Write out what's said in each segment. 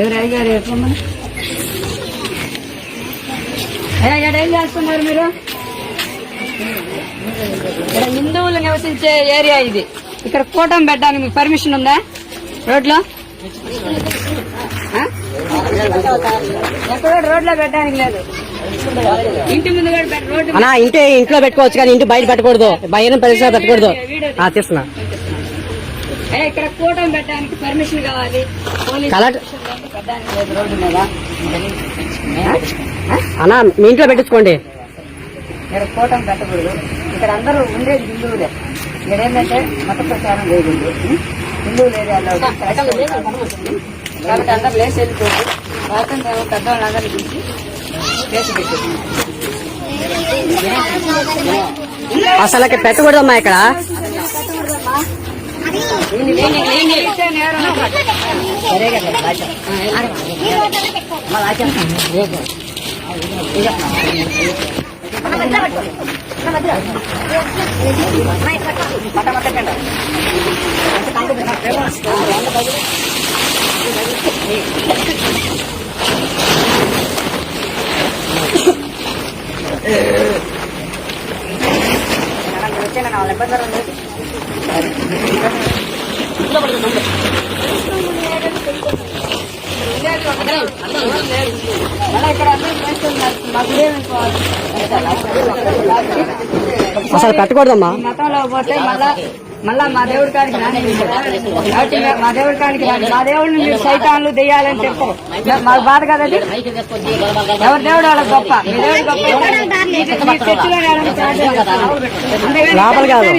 ఎవరు అయ్యారు ఎట్లమ్మా? ఏం చేస్తున్నారు మీరు? ఇక్కడ హిందువులు నివసించే ఏరియా ఇది. ఇక్కడ కూటమి పెట్టడానికి మీకు పర్మిషన్ ఉందా? రోడ్లో ఎక్కడ రోడ్లో పెట్టడానికి లేదు. ఇంటి ముందు రోడ్డు ఇంట్లో పెట్టుకోవచ్చు కానీ ఇంటి బయట పెట్టకూడదు. బయట పరిసర పెట్టకూడదు. తీస్తున్నా. ఇక్కడ కూటమి పెట్టడానికి పర్మిషన్ కావాలి. పెట్టడానికి లేదు రోడ్డు మీద. అన్నా మీ ఇంట్లో పెట్టించుకోండి. ఇక్కడ కూటమి పెట్టకూడదు. ఇక్కడ అందరూ ఉండేది హిందువులే. ఇక్కడ ఏంటంటే మత ప్రచారం లేదు. హిందువులు ఏరియాలో కాబట్టి అందరూ లేచి వెళ్ళిపోయి స్వాతంత్రం పెద్దవాళ్ళందరినీ పిలిచి కేసు పెట్టింది. అసలు పెట్టకూడదమ్మా ఇక్కడ. సరే కదా వచ్చాను వాళ్ళ ఇబ్బంది అసలు పెట్టకూడదమ్మా. మతంలో పోతే మళ్ళా మా దేవుడి కాడికి మా దేవుడి కాడికి మా దేవుడిని మీరు సైతాన్లు దెయ్యాలని చెప్పు. మాకు బాధ కదా. ఎవరి దేవుడు వాళ్ళ గొప్ప. మీ దేవుడు గొప్ప.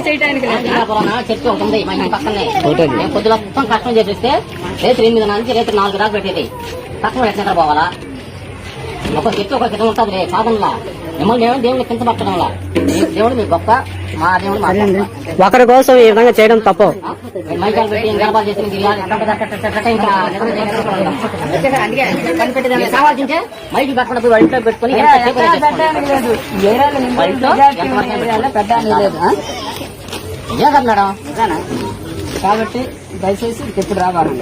చేయడానికి చర్చి ఒకటి ఉంది మా ఇంటి పక్కనే. పొద్దున మొత్తం కష్టం చేపిస్తే రేపు 8 నుంచి రేపు 4 దాకా పెట్టేది. కష్టం ఎట్లా పోవాలా? ఒక చర్చి ఒక కింద ఉంటుంది పాపంలా. మిమ్మల్ని దేవుడిని కింద పట్టడంలా. దేవుడు మీకు గొప్ప, మా దేవుడు ఒకరి కోసం ఈ విధంగా చేయడం తప్పు. మైకాలు పెట్టి గర్భాలు చేసి సావాల్సింటే మైకి పక్కన పోయి ఇంట్లో పెట్టుకుని ఏం కదా మేడం. కాబట్టి దయచేసి ఎప్పుడు రావాలి.